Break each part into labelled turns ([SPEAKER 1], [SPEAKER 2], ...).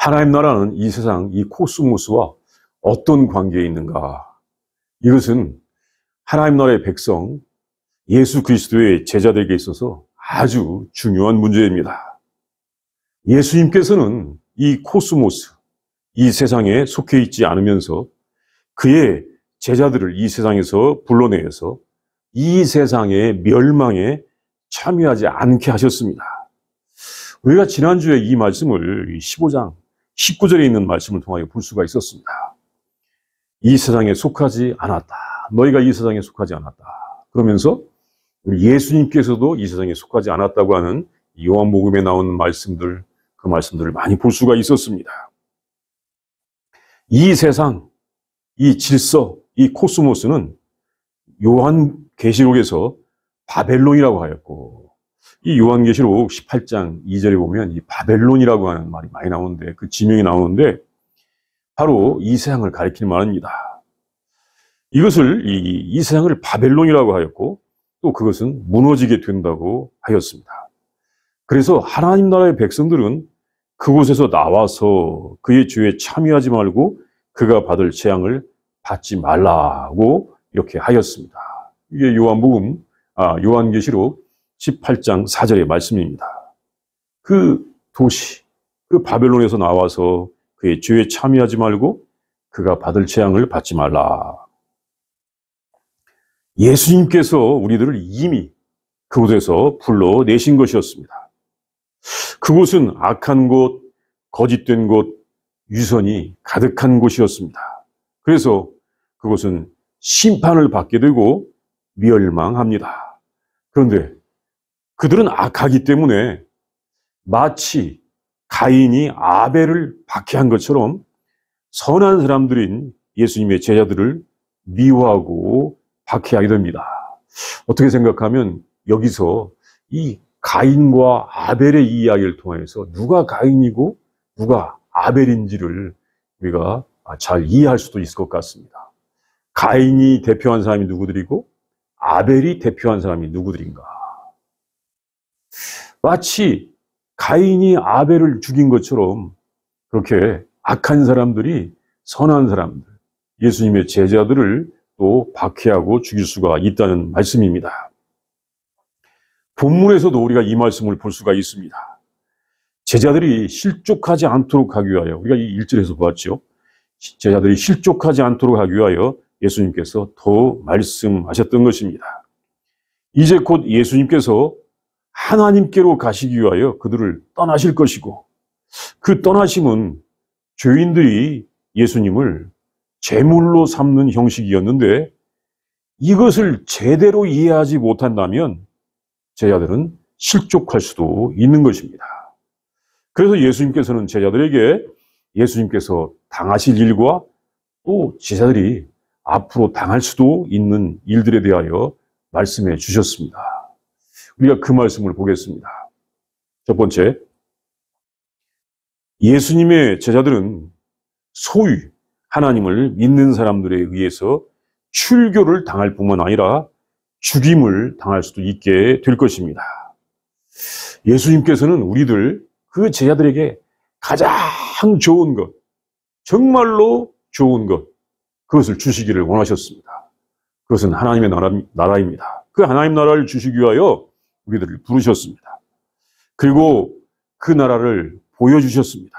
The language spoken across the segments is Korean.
[SPEAKER 1] 하나님 나라는 이 세상, 이 코스모스와 어떤 관계에 있는가? 이것은 하나님 나라의 백성, 예수 그리스도의 제자들에게 있어서 아주 중요한 문제입니다. 예수님께서는 이 코스모스, 이 세상에 속해 있지 않으면서 그의 제자들을 이 세상에서 불러내서 이 세상의 멸망에 참여하지 않게 하셨습니다. 우리가 지난주에 이 말씀을 15장 19절에 있는 말씀을 통하여 볼 수가 있었습니다. 이 세상에 속하지 않았다. 너희가 이 세상에 속하지 않았다. 그러면서 예수님께서도 이 세상에 속하지 않았다고 하는 요한복음에 나오는 말씀들, 그 말씀들을 많이 볼 수가 있었습니다. 이 세상, 이 질서, 이 코스모스는 요한계시록에서 바벨론이라고 하였고, 이 요한계시록 18장 2절에 보면 이 바벨론이라고 하는 말이 많이 나오는데, 그 지명이 나오는데 바로 이 세상을 가리키는 말입니다. 이것을 이 세상을 바벨론이라고 하였고, 또 그것은 무너지게 된다고 하였습니다. 그래서 하나님 나라의 백성들은 그곳에서 나와서 그의 죄에 참여하지 말고 그가 받을 재앙을 받지 말라고 이렇게 하였습니다. 이게 요한계시록 18장 4절의 말씀입니다. 그 도시, 그 바벨론에서 나와서 그의 죄에 참여하지 말고 그가 받을 재앙을 받지 말라. 예수님께서 우리들을 이미 그곳에서 불러내신 것이었습니다. 그곳은 악한 곳, 거짓된 곳, 유선이 가득한 곳이었습니다. 그래서 그곳은 심판을 받게 되고 멸망합니다. 그런데 그들은 악하기 때문에 마치 가인이 아벨을 박해한 것처럼 선한 사람들인 예수님의 제자들을 미워하고 박해하게 됩니다. 어떻게 생각하면 여기서 이 가인과 아벨의 이야기를 통해서 누가 가인이고 누가 아벨인지를 우리가 잘 이해할 수도 있을 것 같습니다. 가인이 대표한 사람이 누구들이고 아벨이 대표한 사람이 누구들인가. 마치 가인이 아벨을 죽인 것처럼 그렇게 악한 사람들이 선한 사람들, 예수님의 제자들을 또 박해하고 죽일 수가 있다는 말씀입니다. 본문에서도 우리가 이 말씀을 볼 수가 있습니다. 제자들이 실족하지 않도록 하기 위하여, 우리가 이 1절에서 보았죠. 제자들이 실족하지 않도록 하기 위하여 예수님께서 더 말씀하셨던 것입니다. 이제 곧 예수님께서 하나님께로 가시기 위하여 그들을 떠나실 것이고, 그 떠나심은 죄인들이 예수님을 제물로 삼는 형식이었는데 이것을 제대로 이해하지 못한다면 제자들은 실족할 수도 있는 것입니다. 그래서 예수님께서는 제자들에게 예수님께서 당하실 일과 또 제자들이 앞으로 당할 수도 있는 일들에 대하여 말씀해 주셨습니다. 우리가 그 말씀을 보겠습니다. 첫 번째, 예수님의 제자들은 소위 하나님을 믿는 사람들에 의해서 출교를 당할 뿐만 아니라 죽임을 당할 수도 있게 될 것입니다. 예수님께서는 우리들, 그 제자들에게 가장 좋은 것, 정말로 좋은 것, 그것을 주시기를 원하셨습니다. 그것은 하나님의 나라입니다. 그 하나님 나라를 주시기 위하여 우리들을 부르셨습니다. 그리고 그 나라를 보여주셨습니다.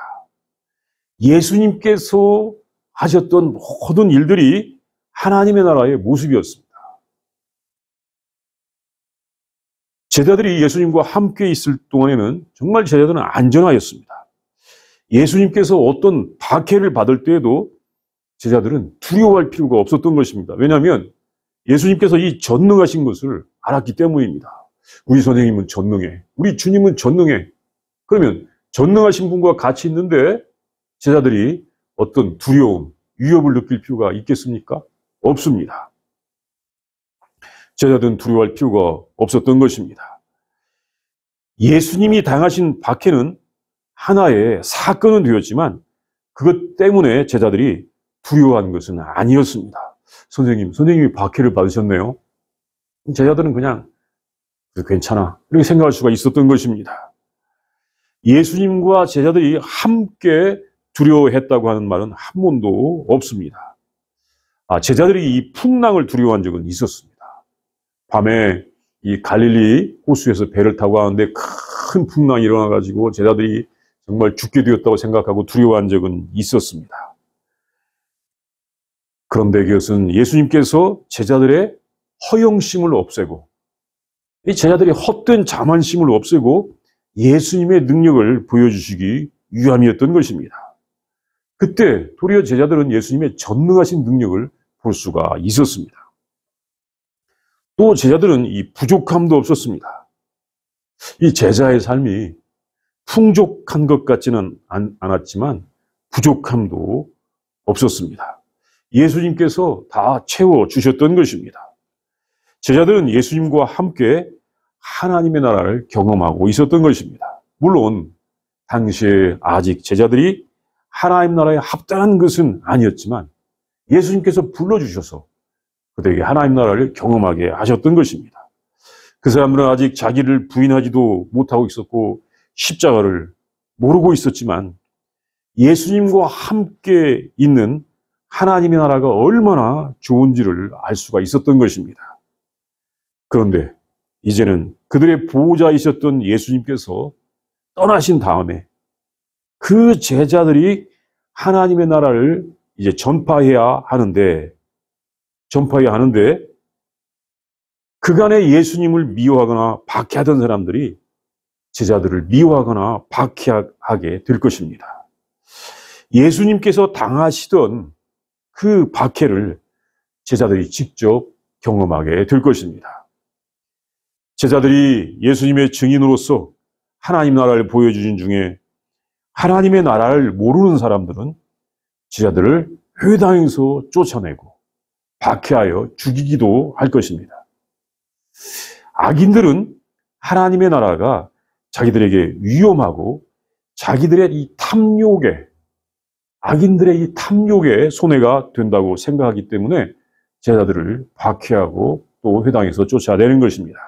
[SPEAKER 1] 예수님께서 하셨던 모든 일들이 하나님의 나라의 모습이었습니다. 제자들이 예수님과 함께 있을 동안에는 정말 제자들은 안전하였습니다. 예수님께서 어떤 박해를 받을 때에도 제자들은 두려워할 필요가 없었던 것입니다. 왜냐하면 예수님께서 이 전능하신 것을 알았기 때문입니다. 우리 선생님은 전능해. 우리 주님은 전능해. 그러면 전능하신 분과 같이 있는데 제자들이 어떤 두려움, 위협을 느낄 필요가 있겠습니까? 없습니다. 제자들은 두려워할 필요가 없었던 것입니다. 예수님이 당하신 박해는 하나의 사건은 되었지만 그것 때문에 제자들이 두려워한 것은 아니었습니다. 선생님이 박해를 받으셨네요. 제자들은 그냥 괜찮아, 이렇게 생각할 수가 있었던 것입니다. 예수님과 제자들이 함께 두려워했다고 하는 말은 한 번도 없습니다. 제자들이 이 풍랑을 두려워한 적은 있었습니다. 밤에 이 갈릴리 호수에서 배를 타고 가는데 큰 풍랑이 일어나가지고 제자들이 정말 죽게 되었다고 생각하고 두려워한 적은 있었습니다. 그런데 그것은 예수님께서 제자들의 허영심을 없애고, 이 제자들이 헛된 자만심을 없애고 예수님의 능력을 보여주시기 위함이었던 것입니다. 그때 도리어 제자들은 예수님의 전능하신 능력을 볼 수가 있었습니다. 또 제자들은 이 부족함도 없었습니다. 이 제자의 삶이 풍족한 것 같지는 않았지만 부족함도 없었습니다. 예수님께서 다 채워주셨던 것입니다. 제자들은 예수님과 함께 하나님의 나라를 경험하고 있었던 것입니다. 물론 당시에 아직 제자들이 하나님 나라에 합당한 것은 아니었지만 예수님께서 불러주셔서 그들에게 하나님 나라를 경험하게 하셨던 것입니다. 그 사람들은 아직 자기를 부인하지도 못하고 있었고 십자가를 모르고 있었지만 예수님과 함께 있는 하나님의 나라가 얼마나 좋은지를 알 수가 있었던 것입니다. 그런데 이제는 그들의 보호자이셨던 예수님께서 떠나신 다음에 그 제자들이 하나님의 나라를 이제 전파해야 하는데 그간에 예수님을 미워하거나 박해하던 사람들이 제자들을 미워하거나 박해하게 될 것입니다. 예수님께서 당하시던 그 박해를 제자들이 직접 경험하게 될 것입니다. 제자들이 예수님의 증인으로서 하나님 나라를 보여주신 중에 하나님의 나라를 모르는 사람들은 제자들을 회당에서 쫓아내고 박해하여 죽이기도 할 것입니다. 악인들은 하나님의 나라가 자기들에게 위험하고 자기들의 이 탐욕에, 악인들의 이 탐욕에 손해가 된다고 생각하기 때문에 제자들을 박해하고 또 회당에서 쫓아내는 것입니다.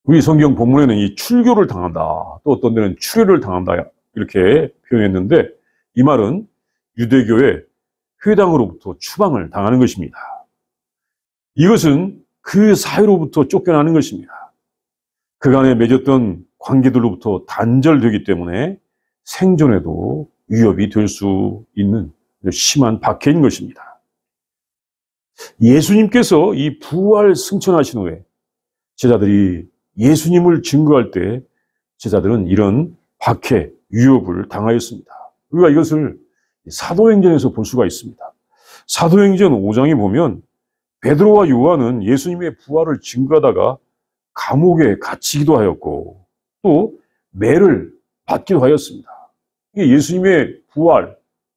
[SPEAKER 1] 우리 성경 본문에는 이 출교를 당한다, 또 어떤 데는 출애를 당한다 이렇게 표현했는데 이 말은 유대교의 회당으로부터 추방을 당하는 것입니다. 이것은 그 사회로부터 쫓겨나는 것입니다. 그간에 맺었던 관계들로부터 단절되기 때문에 생존에도 위협이 될 수 있는 심한 박해인 것입니다. 예수님께서 이 부활 승천하신 후에 제자들이 예수님을 증거할 때 제자들은 이런 박해, 위협을 당하였습니다. 우리가 이것을 사도행전에서 볼 수가 있습니다. 사도행전 5장에 보면 베드로와 요한은 예수님의 부활을 증거하다가 감옥에 갇히기도 하였고 또 매를 받기도 하였습니다. 예수님의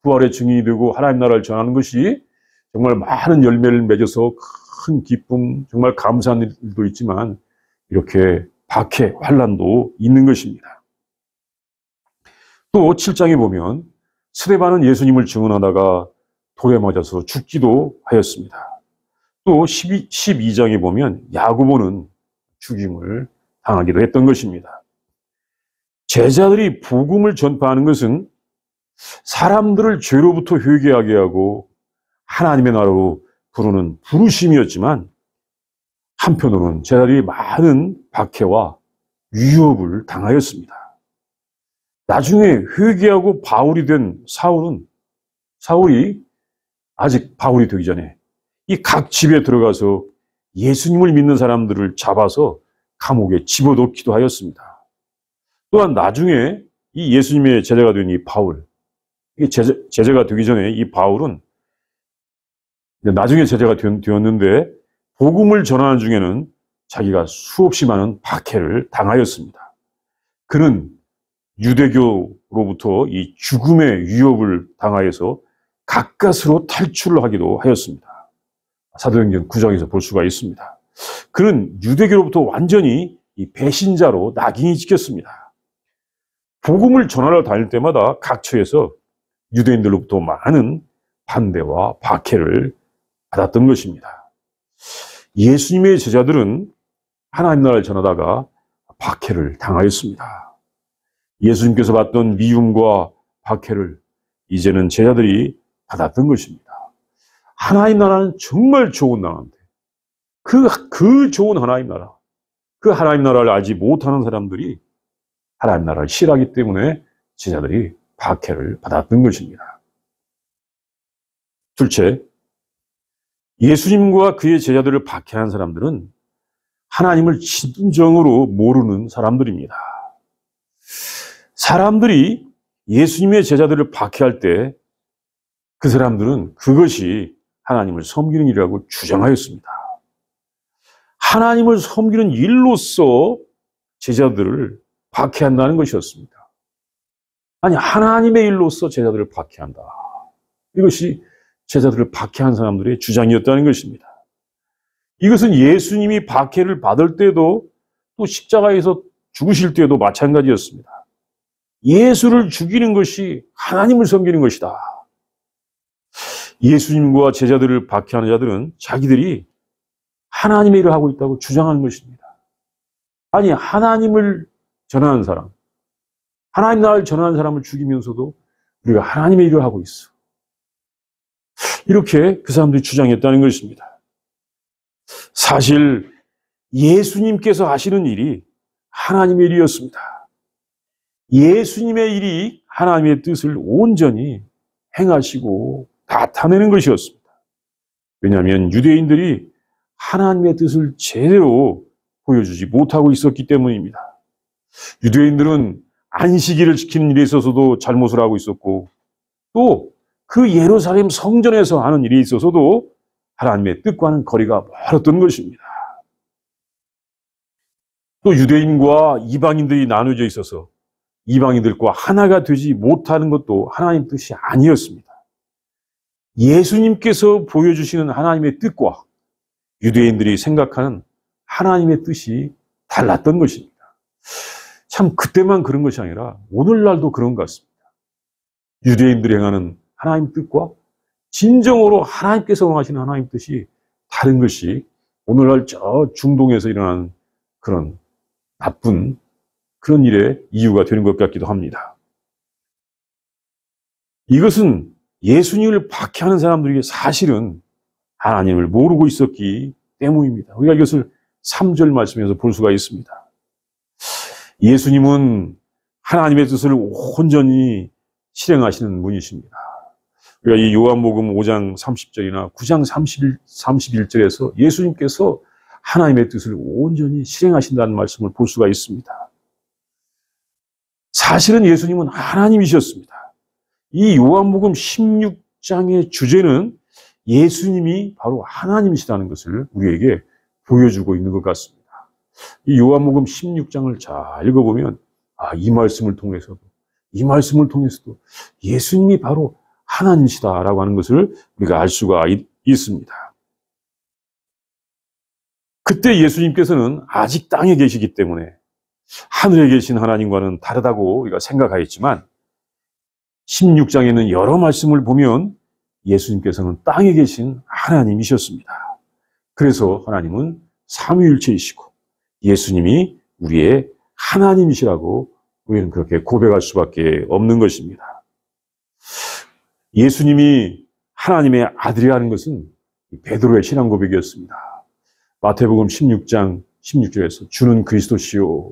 [SPEAKER 1] 부활의 증인이 되고 하나님 나라를 전하는 것이 정말 많은 열매를 맺어서 큰 기쁨, 정말 감사한 일도 있지만 이렇게 박해, 환난도 있는 것입니다. 또 7장에 보면 스데반은 예수님을 증언하다가 돌에 맞아서 죽기도 하였습니다. 또 12장에 보면 야고보는 죽임을 당하기도 했던 것입니다. 제자들이 복음을 전파하는 것은 사람들을 죄로부터 회개하게 하고 하나님의 나라로 부르는 부르심이었지만 한편으로는 제자들이 많은 박해와 위협을 당하였습니다. 나중에 회개하고 바울이 된 사울이 아직 바울이 되기 전에 이 각 집에 들어가서 예수님을 믿는 사람들을 잡아서 감옥에 집어넣기도 하였습니다. 또한 나중에 이 예수님의 제자가 된 이 바울, 제자가 되기 전에 이 바울은 나중에 제자가 되었는데 복음을 전하는 중에는 자기가 수없이 많은 박해를 당하였습니다. 그는 유대교로부터 이 죽음의 위협을 당하여서 가까스로 탈출을 하기도 하였습니다. 사도행전 9장에서 볼 수가 있습니다. 그는 유대교로부터 완전히 이 배신자로 낙인이 찍혔습니다. 복음을 전하러 다닐 때마다 각처에서 유대인들로부터 많은 반대와 박해를 받았던 것입니다. 예수님의 제자들은 하나님 나라를 전하다가 박해를 당하였습니다. 예수님께서 받던 미움과 박해를 이제는 제자들이 받았던 것입니다. 하나님 나라는 정말 좋은 나라인데 그 좋은 하나님 나라, 그 하나님 나라를 알지 못하는 사람들이 하나님 나라를 싫어하기 때문에 제자들이 박해를 받았던 것입니다. 둘째, 예수님과 그의 제자들을 박해한 사람들은 하나님을 진정으로 모르는 사람들입니다. 사람들이 예수님의 제자들을 박해할 때 그 사람들은 그것이 하나님을 섬기는 일이라고 주장하였습니다. 하나님을 섬기는 일로서 제자들을 박해한다는 것이었습니다. 아니, 하나님의 일로서 제자들을 박해한다. 이것이 제자들을 박해한 사람들의 주장이었다는 것입니다. 이것은 예수님이 박해를 받을 때도 또 십자가에서 죽으실 때도 마찬가지였습니다. 예수를 죽이는 것이 하나님을 섬기는 것이다. 예수님과 제자들을 박해하는 자들은 자기들이 하나님의 일을 하고 있다고 주장하는 것입니다. 아니, 하나님을 전하는 사람, 하나님 나라를 전하는 사람을 죽이면서도 우리가 하나님의 일을 하고 있어. 이렇게 그 사람들이 주장했다는 것입니다. 사실 예수님께서 하시는 일이 하나님의 일이었습니다. 예수님의 일이 하나님의 뜻을 온전히 행하시고 나타내는 것이었습니다. 왜냐하면 유대인들이 하나님의 뜻을 제대로 보여주지 못하고 있었기 때문입니다. 유대인들은 안식일을 지키는 일에 있어서도 잘못을 하고 있었고, 또 그 예루살렘 성전에서 하는 일에 있어서도 하나님의 뜻과는 거리가 멀었던 것입니다. 또 유대인과 이방인들이 나누어져 있어서 이방인들과 하나가 되지 못하는 것도 하나님 뜻이 아니었습니다. 예수님께서 보여주시는 하나님의 뜻과 유대인들이 생각하는 하나님의 뜻이 달랐던 것입니다. 참 그때만 그런 것이 아니라 오늘날도 그런 것 같습니다. 유대인들이 행하는 하나님 뜻과 진정으로 하나님께서 원하시는 하나님 뜻이 다른 것이 오늘날 저 중동에서 일어나는 그런 나쁜 그런 일의 이유가 되는 것 같기도 합니다. 이것은 예수님을 박해하는 사람들이 사실은 하나님을 모르고 있었기 때문입니다. 우리가 이것을 3절 말씀에서 볼 수가 있습니다. 예수님은 하나님의 뜻을 온전히 실행하시는 분이십니다. 우리가 이 요한복음 5장 30절이나 9장 31절에서 예수님께서 하나님의 뜻을 온전히 실행하신다는 말씀을 볼 수가 있습니다. 사실은 예수님은 하나님이셨습니다. 이 요한복음 16장의 주제는 예수님이 바로 하나님이시다는 것을 우리에게 보여주고 있는 것 같습니다. 이 요한복음 16장을 잘 읽어보면 이 말씀을 통해서도 예수님이 바로 하나님이시다라고 하는 것을 우리가 알 수가 있습니다. 그때 예수님께서는 아직 땅에 계시기 때문에 하늘에 계신 하나님과는 다르다고 우리가 생각하였지만 16장에는 여러 말씀을 보면 예수님께서는 땅에 계신 하나님이셨습니다. 그래서 하나님은 삼위일체이시고 예수님이 우리의 하나님이시라고 우리는 그렇게 고백할 수밖에 없는 것입니다. 예수님이 하나님의 아들이라는 것은 베드로의 신앙 고백이었습니다. 마태복음 16장 16절에서 주는 그리스도시요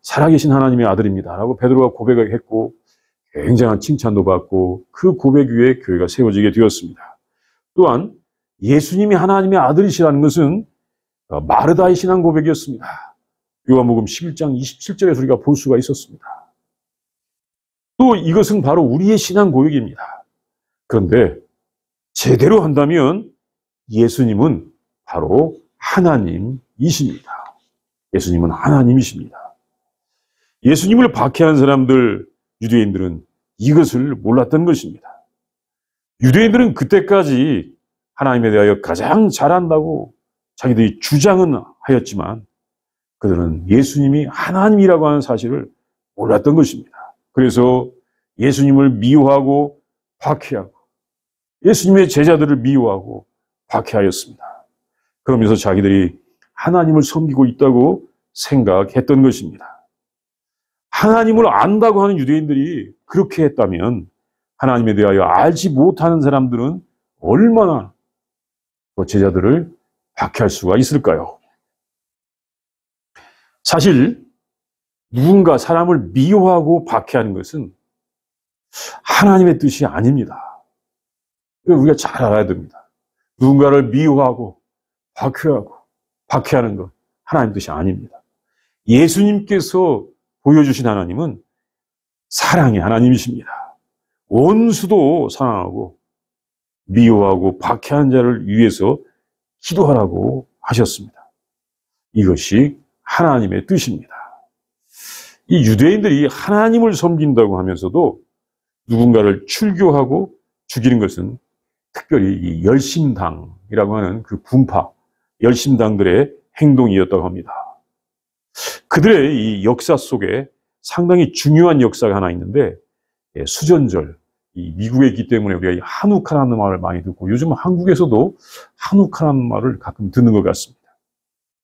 [SPEAKER 1] 살아계신 하나님의 아들입니다 라고 베드로가 고백을 했고 굉장한 칭찬도 받고 그 고백 위에 교회가 세워지게 되었습니다. 또한 예수님이 하나님의 아들이시라는 것은 마르다의 신앙 고백이었습니다. 요한복음 11장 27절에서 우리가 볼 수가 있었습니다. 또 이것은 바로 우리의 신앙 고백입니다. 그런데 제대로 한다면 예수님은 바로 하나님이십니다. 예수님은 하나님이십니다. 예수님을 박해한 사람들, 유대인들은 이것을 몰랐던 것입니다. 유대인들은 그때까지 하나님에 대하여 가장 잘한다고 자기들이 주장은 하였지만 그들은 예수님이 하나님이라고 하는 사실을 몰랐던 것입니다. 그래서 예수님을 미워하고 박해하고 예수님의 제자들을 미워하고 박해하였습니다. 그러면서 자기들이 하나님을 섬기고 있다고 생각했던 것입니다. 하나님을 안다고 하는 유대인들이 그렇게 했다면 하나님에 대하여 알지 못하는 사람들은 얼마나 그 제자들을 박해할 수가 있을까요? 사실 누군가 사람을 미워하고 박해하는 것은 하나님의 뜻이 아닙니다. 우리가 잘 알아야 됩니다. 누군가를 미워하고 박해하는 것 하나님 뜻이 아닙니다. 예수님께서 보여주신 하나님은 사랑의 하나님이십니다. 원수도 사랑하고 미워하고 박해한 자를 위해서 기도하라고 하셨습니다. 이것이 하나님의 뜻입니다. 이 유대인들이 하나님을 섬긴다고 하면서도 누군가를 출교하고 죽이는 것은 특별히 이 열심당이라고 하는 그 분파, 열심당들의 행동이었다고 합니다. 그들의 이 역사 속에 상당히 중요한 역사가 하나 있는데, 수전절, 이 미국에 있기 때문에 우리가 이 한우카라는 말을 많이 듣고 요즘 한국에서도 한우카라는 말을 가끔 듣는 것 같습니다.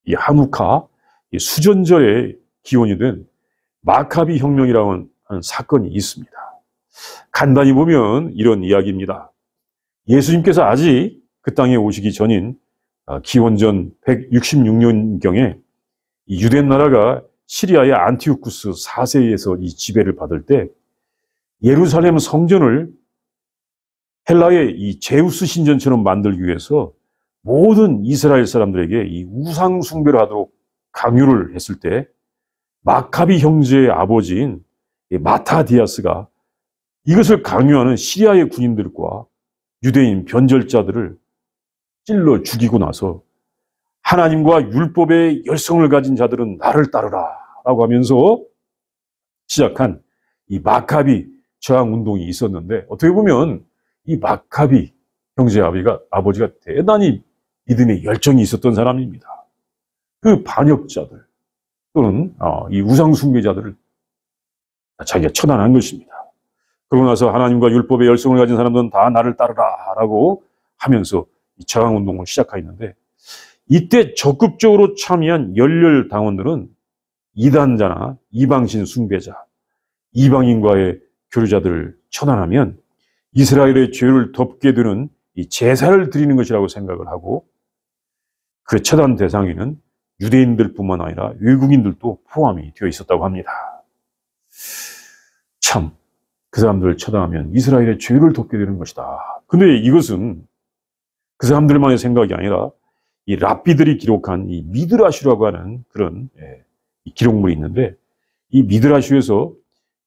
[SPEAKER 1] 이 한우카, 이 수전절의 기원이 된 마카비 혁명이라고 하는 사건이 있습니다. 간단히 보면 이런 이야기입니다. 예수님께서 아직 그 땅에 오시기 전인 기원전 166년경에 유대 나라가 시리아의 안티오쿠스 4세에서 이 지배를 받을 때 예루살렘 성전을 헬라의 이 제우스 신전처럼 만들기 위해서 모든 이스라엘 사람들에게 이 우상 숭배를 하도록 강요를 했을 때 마카비 형제의 아버지인 마타디아스가 이것을 강요하는 시리아의 군인들과 유대인 변절자들을 찔러 죽이고 나서 하나님과 율법의 열성을 가진 자들은 나를 따르라 라고 하면서 시작한 이 마카비 저항 운동이 있었는데, 어떻게 보면 이 마카비 형제 아버지가 대단히 믿음에 열정이 있었던 사람입니다. 그 반역자들 또는 이 우상 숭배자들을 자기가 처단한 것입니다. 그러고 나서 하나님과 율법의 열성을 가진 사람들은 다 나를 따르라 라고 하면서 이 저항 운동을 시작하였는데, 이때 적극적으로 참여한 열렬 당원들은 이단자나 이방신 숭배자, 이방인과의 교류자들을 처단하면 이스라엘의 죄를 덮게 되는 이 제사를 드리는 것이라고 생각을 하고, 그 처단 대상에는 유대인들뿐만 아니라 외국인들도 포함이 되어 있었다고 합니다. 참, 그 사람들을 처단하면 이스라엘의 죄를 덮게 되는 것이다. 근데 이것은 그 사람들만의 생각이 아니라 이 랍비들이 기록한 이 미드라슈라고 하는 그런 기록물이 있는데, 이 미드라슈에서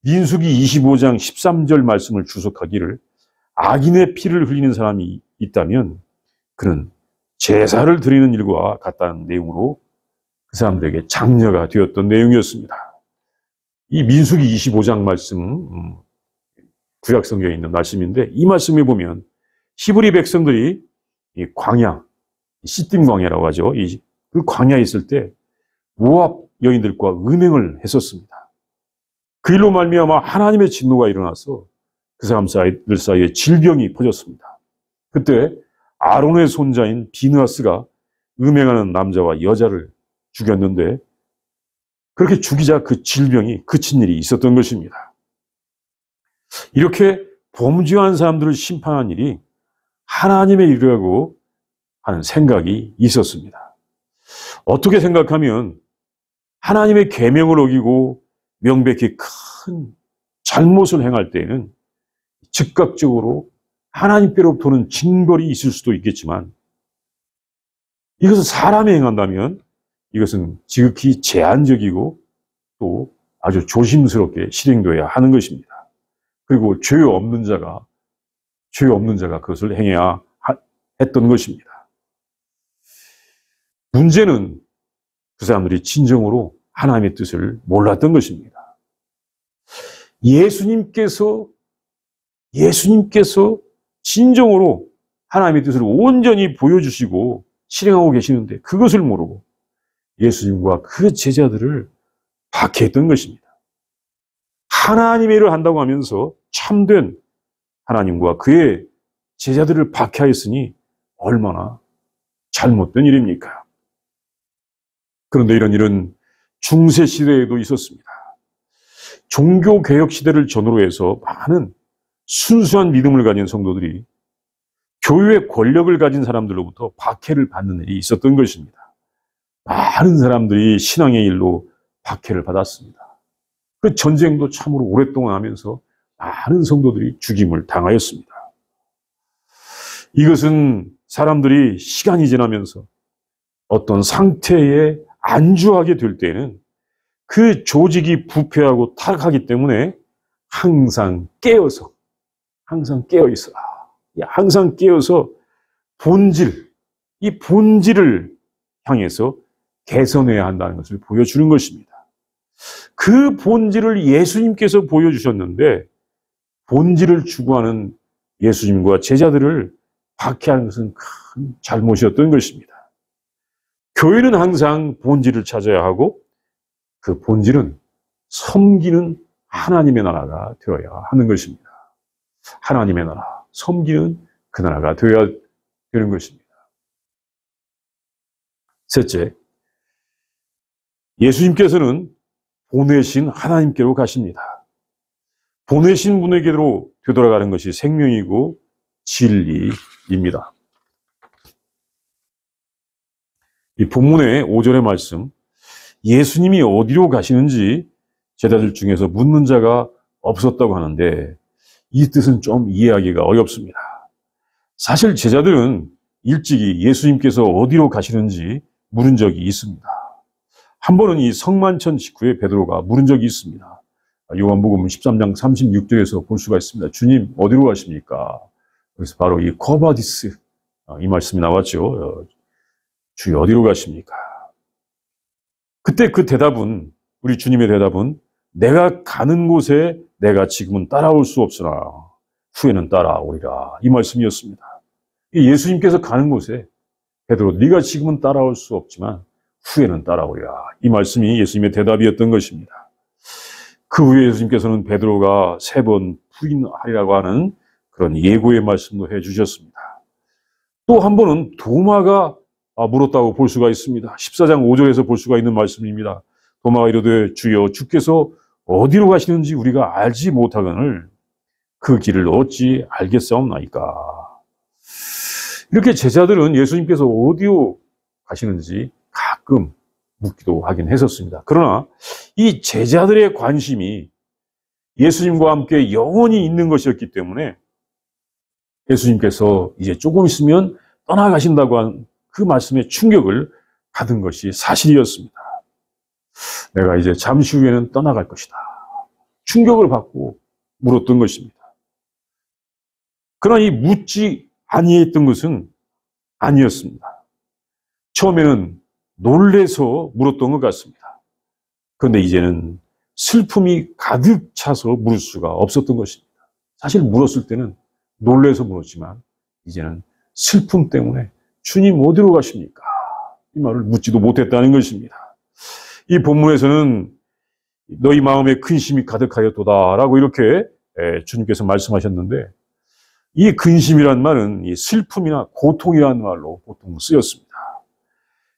[SPEAKER 1] 민수기 25장 13절 말씀을 주석하기를 악인의 피를 흘리는 사람이 있다면 그는 제사를 드리는 일과 같다는 내용으로 그 사람들에게 장려가 되었던 내용이었습니다. 이 민수기 25장 말씀, 구약 성경에 있는 말씀인데, 이 말씀에 보면 히브리 백성들이 이 광야, 시딤 광야라고 하죠. 그 광야에 있을 때 모압 여인들과 음행을 했었습니다. 그 일로 말미암아 하나님의 진노가 일어나서 그 사람들 사이에 질병이 퍼졌습니다. 그때 아론의 손자인 비느하스가 음행하는 남자와 여자를 죽였는데, 그렇게 죽이자 그 질병이 그친 일이 있었던 것입니다. 이렇게 범죄한 사람들을 심판한 일이 하나님의 일이라고 하는 생각이 있었습니다. 어떻게 생각하면 하나님의 계명을 어기고 명백히 큰 잘못을 행할 때에는 즉각적으로 하나님께로부터는 징벌이 있을 수도 있겠지만, 이것을 사람이 행한다면 이것은 지극히 제한적이고 또 아주 조심스럽게 실행되어야 하는 것입니다. 그리고 죄 없는 자가 그것을 행해야 했던 것입니다. 문제는 그 사람들이 진정으로 하나님의 뜻을 몰랐던 것입니다. 예수님께서 진정으로 하나님의 뜻을 온전히 보여주시고 실행하고 계시는데 그것을 모르고 예수님과 그 제자들을 박해했던 것입니다. 하나님의 일을 한다고 하면서 참된 하나님과 그의 제자들을 박해하였으니 얼마나 잘못된 일입니까? 그런데 이런 일은 중세 시대에도 있었습니다. 종교개혁 시대를 전후로 해서 많은 순수한 믿음을 가진 성도들이 교회의 권력을 가진 사람들로부터 박해를 받는 일이 있었던 것입니다. 많은 사람들이 신앙의 일로 박해를 받았습니다. 그 전쟁도 참으로 오랫동안 하면서 많은 성도들이 죽임을 당하였습니다. 이것은 사람들이 시간이 지나면서 어떤 상태에 안주하게 될 때에는 그 조직이 부패하고 타락하기 때문에 항상 깨어서, 항상 깨어있어라. 항상 깨어서 이 본질을 향해서 개선해야 한다는 것을 보여주는 것입니다. 그 본질을 예수님께서 보여주셨는데 본질을 추구하는 예수님과 제자들을 박해하는 것은 큰 잘못이었던 것입니다. 교회는 항상 본질을 찾아야 하고 그 본질은 섬기는 하나님의 나라가 되어야 하는 것입니다. 하나님의 나라, 섬기는 그 나라가 되어야 되는 것입니다. 셋째, 예수님께서는 보내신 하나님께로 가십니다. 보내신 분에게로 되돌아가는 것이 생명이고 진리입니다. 이 본문의 5절의 말씀, 예수님이 어디로 가시는지 제자들 중에서 묻는 자가 없었다고 하는데 이 뜻은 좀 이해하기가 어렵습니다. 사실 제자들은 일찍이 예수님께서 어디로 가시는지 물은 적이 있습니다. 한 번은 이 성만천 직후에 베드로가 물은 적이 있습니다. 요한복음 13장 36절에서 볼 수가 있습니다. 주님 어디로 가십니까? 그래서 바로 이 코바디스 이 말씀이 나왔죠. 주님 어디로 가십니까? 그때 그 대답은, 우리 주님의 대답은 내가 가는 곳에 내가 지금은 따라올 수 없으나 후에는 따라오리라, 이 말씀이었습니다. 예수님께서 가는 곳에 베드로 네가 지금은 따라올 수 없지만 후에는 따라오리라, 이 말씀이 예수님의 대답이었던 것입니다. 그 후에 예수님께서는 베드로가 3번 부인하리라고 하는 그런 예고의 말씀도 해주셨습니다. 또 한 번은 도마가 물었다고 볼 수가 있습니다. 14장 5절에서 볼 수가 있는 말씀입니다. 도마가 이르되 주여 주께서 어디로 가시는지 우리가 알지 못하거늘 그 길을 어찌 알겠사옵나이까. 이렇게 제자들은 예수님께서 어디로 가시는지 가끔 묻기도 하긴 했었습니다. 그러나 이 제자들의 관심이 예수님과 함께 영원히 있는 것이었기 때문에 예수님께서 이제 조금 있으면 떠나가신다고 한 그 말씀에 충격을 받은 것이 사실이었습니다. 내가 이제 잠시 후에는 떠나갈 것이다. 충격을 받고 물었던 것입니다. 그러나 이 묻지 아니했던 것은 아니었습니다. 처음에는 놀래서 물었던 것 같습니다. 그런데 이제는 슬픔이 가득 차서 물을 수가 없었던 것입니다. 사실 물었을 때는 놀래서 물었지만 이제는 슬픔 때문에 주님 어디로 가십니까? 이 말을 묻지도 못했다는 것입니다. 이 본문에서는 너희 마음에 근심이 가득하였도다 라고 이렇게 주님께서 말씀하셨는데, 이 근심이란 말은 이 슬픔이나 고통이라는 말로 보통 쓰였습니다.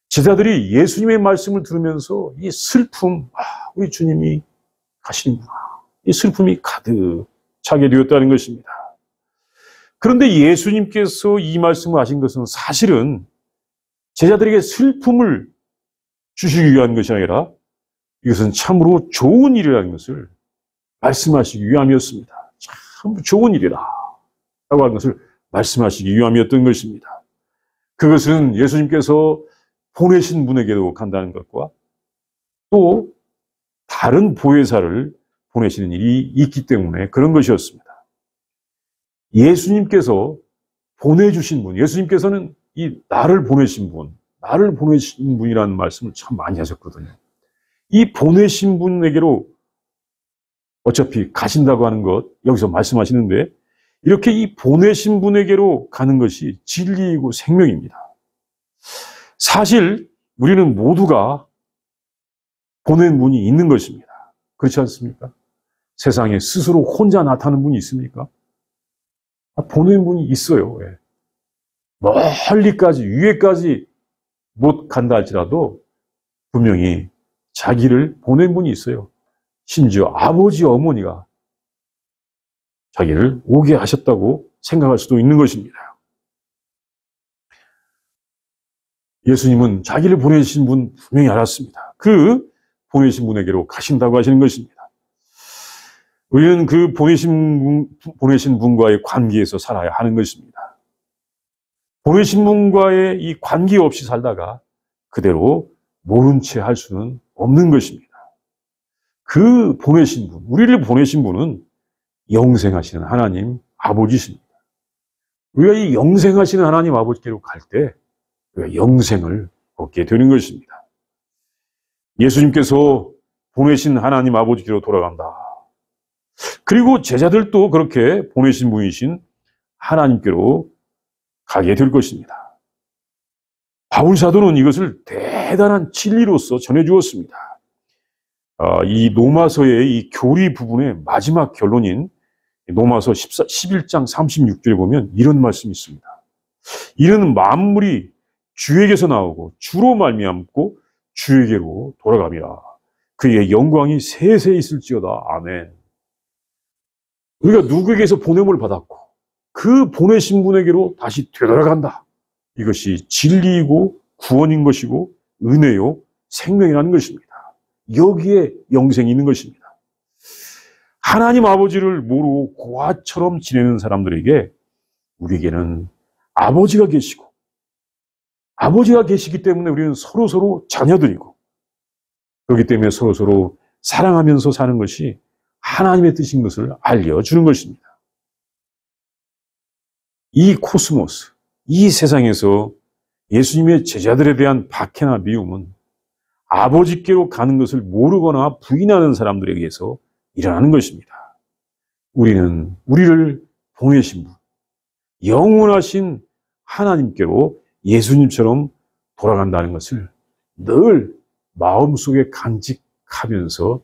[SPEAKER 1] 제자들이 예수님의 말씀을 들으면서 이 슬픔, 우리 주님이 가시는구나, 이 슬픔이 가득 차게 되었다는 것입니다. 그런데 예수님께서 이 말씀을 하신 것은 사실은 제자들에게 슬픔을 주시기 위한 것이 아니라 이것은 참으로 좋은 일이라는 것을 말씀하시기 위함이었습니다. 참 좋은 일이다 라고 하는 것을 말씀하시기 위함이었던 것입니다. 그것은 예수님께서 보내신 분에게도 간다는 것과 또 다른 보혜사를 보내시는 일이 있기 때문에 그런 것이었습니다. 예수님께서 보내주신 분, 예수님께서는 이 나를 보내신 분이라는 말씀을 참 많이 하셨거든요. 이 보내신 분에게로 어차피 가신다고 하는 것 여기서 말씀하시는데, 이렇게 이 보내신 분에게로 가는 것이 진리이고 생명입니다. 사실 우리는 모두가 보낸 분이 있는 것입니다. 그렇지 않습니까? 세상에 스스로 혼자 나타나는 분이 있습니까? 보낸 분이 있어요. 멀리까지, 위에까지 못 간다 할지라도 분명히 자기를 보낸 분이 있어요. 심지어 아버지 어머니가 자기를 오게 하셨다고 생각할 수도 있는 것입니다. 예수님은 자기를 보내신 분 분명히 알았습니다. 그 보내신 분에게로 가신다고 하시는 것입니다. 우리는 그 보내신 분과의 관계에서 살아야 하는 것입니다. 보내신 분과의 이 관계 없이 살다가 그대로 모른 채 할 수는 없는 것입니다. 그 보내신 분, 우리를 보내신 분은 영생하시는 하나님 아버지십니다. 우리가 이 영생하시는 하나님 아버지께로 갈 때 우리가 영생을 얻게 되는 것입니다. 예수님께서 보내신 하나님 아버지께로 돌아간다. 그리고 제자들도 그렇게 보내신 분이신 하나님께로 가게 될 것입니다. 바울 사도는 이것을 대단한 진리로서 전해주었습니다. 이 로마서의 이 교리 부분의 마지막 결론인 로마서 11장 36절에 보면 이런 말씀이 있습니다. 이는 만물이 주에게서 나오고 주로 말미암고 주에게로 돌아갑니다. 그의 영광이 세세 있을지어다. 아멘. 우리가 누구에게서 보냄을 받았고 그 보내신 분에게로 다시 되돌아간다. 이것이 진리이고 구원인 것이고 은혜요 생명이라는 것입니다. 여기에 영생이 있는 것입니다. 하나님 아버지를 모르고 고아처럼 지내는 사람들에게 우리에게는 아버지가 계시고 아버지가 계시기 때문에 우리는 서로 자녀들이고 그렇기 때문에 서로 사랑하면서 사는 것이 하나님의 뜻인 것을 알려주는 것입니다. 이 코스모스, 이 세상에서 예수님의 제자들에 대한 박해나 미움은 아버지께로 가는 것을 모르거나 부인하는 사람들에게서 일어나는 것입니다. 우리는 우리를 보내신 분, 영원하신 하나님께로 예수님처럼 돌아간다는 것을 늘 마음속에 간직하면서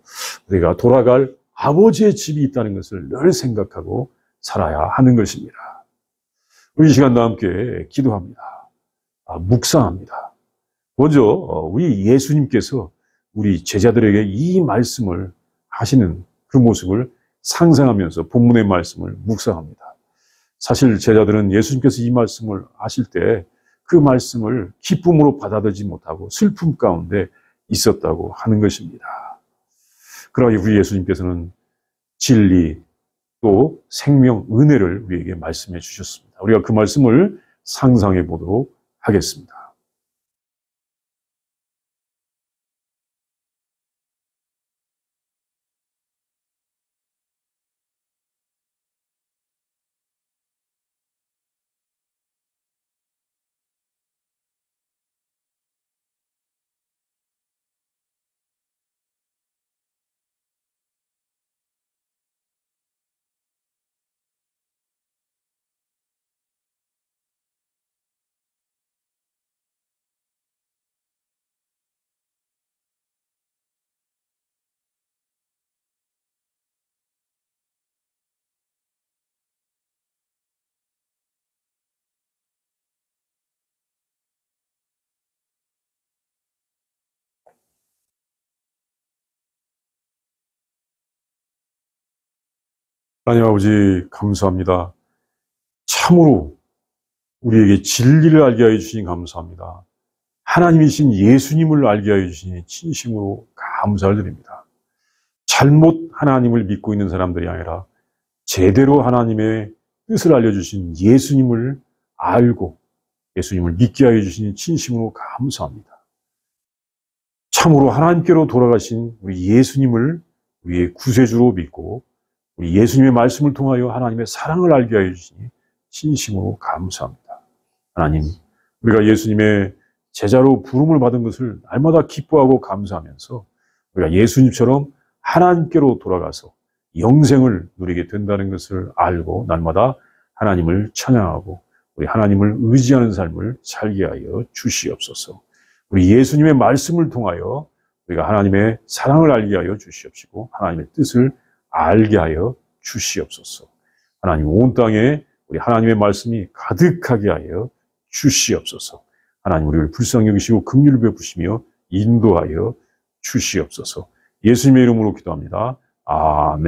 [SPEAKER 1] 우리가 돌아갈 아버지의 집이 있다는 것을 늘 생각하고 살아야 하는 것입니다. 우리 이 시간 다 함께 기도합니다. 묵상합니다. 먼저 우리 예수님께서 우리 제자들에게 이 말씀을 하시는 그 모습을 상상하면서 본문의 말씀을 묵상합니다. 사실 제자들은 예수님께서 이 말씀을 하실 때 그 말씀을 기쁨으로 받아들이지 못하고 슬픔 가운데 있었다고 하는 것입니다. 그러나 우리 예수님께서는 진리 또 생명, 은혜를 우리에게 말씀해 주셨습니다. 우리가 그 말씀을 상상해 보도록 하겠습니다. 하나님 아버지 감사합니다. 참으로 우리에게 진리를 알게 하여 주시니 감사합니다. 하나님이신 예수님을 알게 하여 주시니 진심으로 감사를 드립니다. 잘못 하나님을 믿고 있는 사람들이 아니라 제대로 하나님의 뜻을 알려주신 예수님을 알고 예수님을 믿게 하여 주시니 진심으로 감사합니다. 참으로 하나님께로 돌아가신 우리 예수님을 우리의 구세주로 믿고 우리 예수님의 말씀을 통하여 하나님의 사랑을 알게 하여 주시니 진심으로 감사합니다. 하나님, 우리가 예수님의 제자로 부름을 받은 것을 날마다 기뻐하고 감사하면서 우리가 예수님처럼 하나님께로 돌아가서 영생을 누리게 된다는 것을 알고 날마다 하나님을 찬양하고 우리 하나님을 의지하는 삶을 살게 하여 주시옵소서. 우리 예수님의 말씀을 통하여 우리가 하나님의 사랑을 알게 하여 주시옵시고 하나님의 뜻을 알게 하여 주시옵소서. 하나님 온 땅에 우리 하나님의 말씀이 가득하게 하여 주시옵소서. 하나님 우리를 불쌍히 여기시고 긍휼을 베푸시며 인도하여 주시옵소서. 예수님의 이름으로 기도합니다. 아멘.